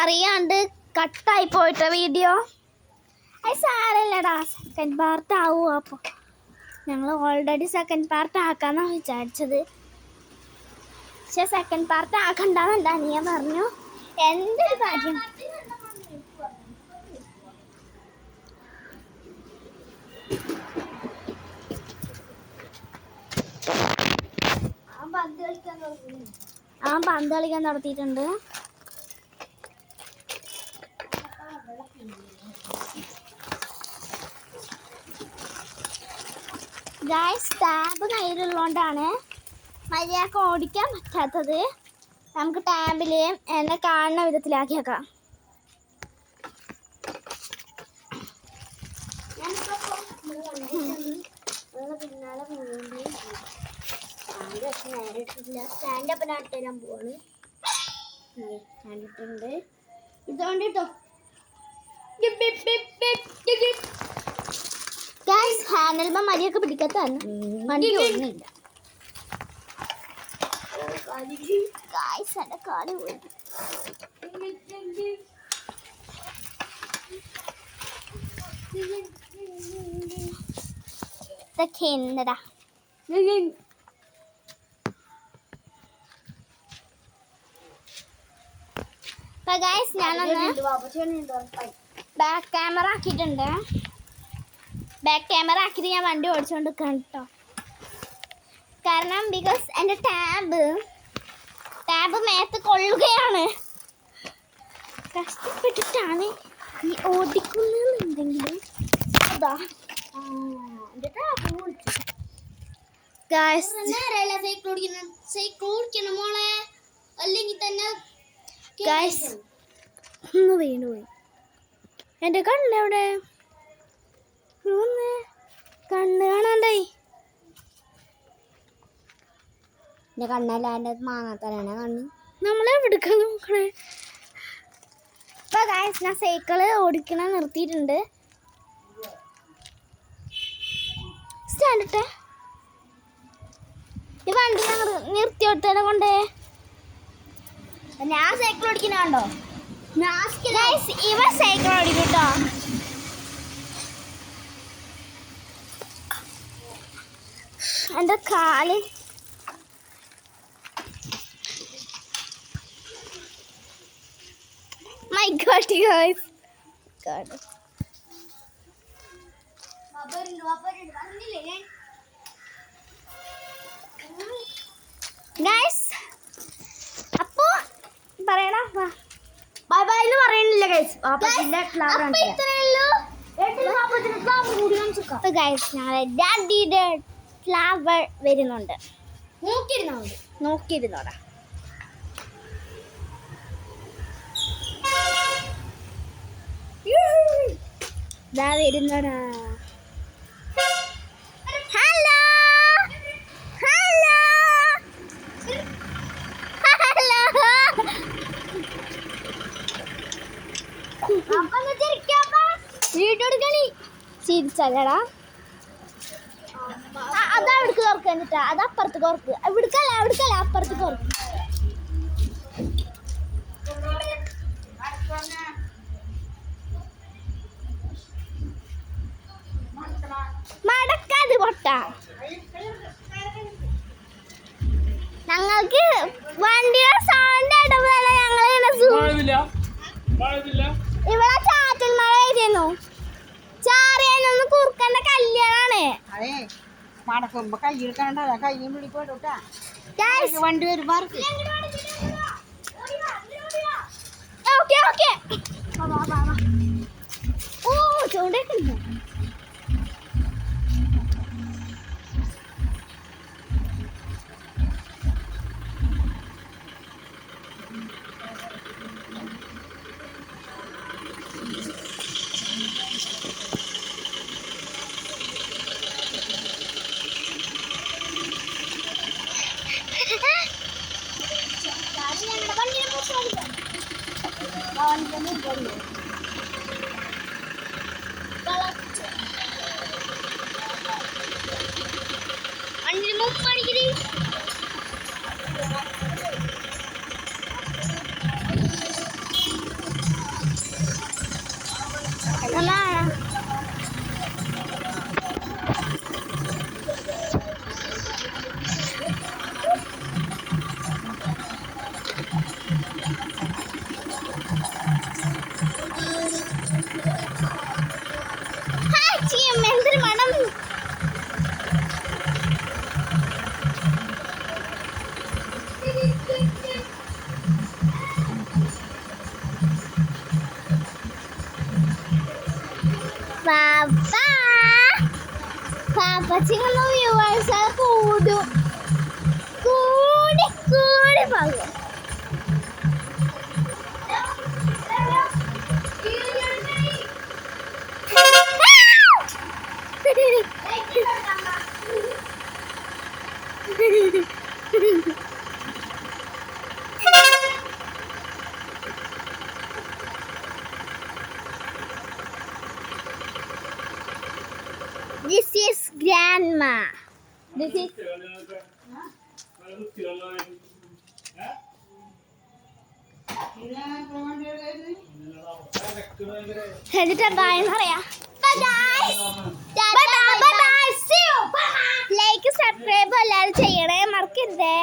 അറിയാണ്ട് കട്ടായി പോയിട്ട വീഡിയോ. അത് സാരല്ലടാ, സെക്കൻഡ് പാർട്ട് ആവും. അപ്പോൾ ഞങ്ങൾ ഓൾറെഡി സെക്കൻഡ് പാർട്ട് ആക്കാന്നാണ് വിചാരിച്ചത്. പക്ഷെ സെക്കൻഡ് പാർട്ട് ആക്കണ്ടെന്നല്ല നീ പറഞ്ഞു. എൻ്റെ ഒരു കാര്യം പന്ത് കളിക്കാൻ നടത്തിയിട്ടുണ്ട്. ഗൈസ്, ടാബ് കയ്യിലുള്ളതുകൊണ്ടാണ് മര്യാദക്ക് ഓടിക്കാൻ പറ്റാത്തത്. നമുക്ക് ടാബിൽ എന്നെ കാണുന്ന വിധത്തിലാക്കിയേക്കാം. പിന്നാലെ സ്റ്റാൻഡപ്പിനായിട്ട് ഞാൻ പോവാണ്. കണ്ടിട്ടുണ്ട് ഇതുകൊണ്ട് കേട്ടോ. ഹാൻഡിൽമ മര്യാദക്ക് പിടിക്കാത്തതാണ്. വണ്ടി ഒന്നുമില്ല. എൻ്റെ കാല് പോയി. ഇതൊക്കെ എന്നടാ. ഞാനൊന്ന് ബാക്ക് ക്യാമറ ആക്കിയിട്ടുണ്ട്. ബാക്ക് ക്യാമറ ആക്കിയിട്ട് ഞാൻ വണ്ടി ഓടിച്ചുകൊണ്ട് നിൽക്കണം കേട്ടോ. കാരണം ബിക്കോസ് എൻ്റെ ടാബ് മേത്ത് കൊള്ളുകയാണ്. കഷ്ടപ്പെട്ടിട്ടാണ് ഈ ഓടിക്കുന്നതെന്നുണ്ടെങ്കിലും അതാ എൻ്റെ ടാബ് ഓടിച്ചു. മോളെ അല്ലെങ്കിൽ തന്നെ ഒന്ന് വീണുപോയി. എൻ്റെ കണ്ണെവിടെ? കണ്ണ് കാണാണ്ടായി. എൻ്റെ കണ്ണല്ല, എൻ്റെ മാങ്ങാത്തലാണ് കണ്ണ്. നമ്മളെവിടുക്കാൻ നോക്കണേ? ഇപ്പൊ ഗൈസ്, ഞാൻ സൈക്കിള് ഓടിക്കണ നിർത്തിയിട്ടുണ്ട്. സ്റ്റാൻഡിട്ടെ ഈ വണ്ടി ഞാൻ നിർത്തിയോട്ടേനെ കൊണ്ടേ. ഞാൻ സൈക്കിൾ ഓടിക്കണോ? ഇവ സൈക്കിൾ ഓടിക്കും കേട്ടോ. എൻ്റെ കാല് മൈ ഗോഡ് ഗൈസ്. ഗൈസ്, അപ്പോ പറയണ ബൈ ബൈ എന്ന് പറയണില്ല ഗൈസ്. ഞങ്ങളെ ഡാഡിയുടെ ഫ്ലവർ വരുന്നുണ്ട്. നോക്കിയിരുന്നോടാ. ഇതാ വരുന്നോടാ. Hello hello ചിരിച്ചല്ലടാ. അതാ അവിടേക്ക് തുറക്കാനിട്ടാ. അത് അപ്പുറത്ത് തുറക്ക്. ഇവിടുക്കല്ല അപ്പുറത്ത് തുറക്ക്. മടക്കാത് പൊട്ട. ഞങ്ങൾക്ക് വണ്ടിയുടെ സൗണ്ട് ഇടപോലെ ഇവിടെ ചാറ്റൽ മഴ ആയിരുന്നു. ചാറിയൊന്ന് കുറുക്കന്റെ കല്യാണാണ്. വണ്ടി വരുമ്പോ ഓ ചൂണ്ടൊക്കെ എന്തൊരു മണം. പാപ്പച്ചിങ്ങുന്ന വ്യൂവേഴ്സ് കൂടും കൂടി കൂടി പോകും. This is grandma. This is like, subscribe എല്ലാവരും ചെയ്യണേ മറക്കരുതേ.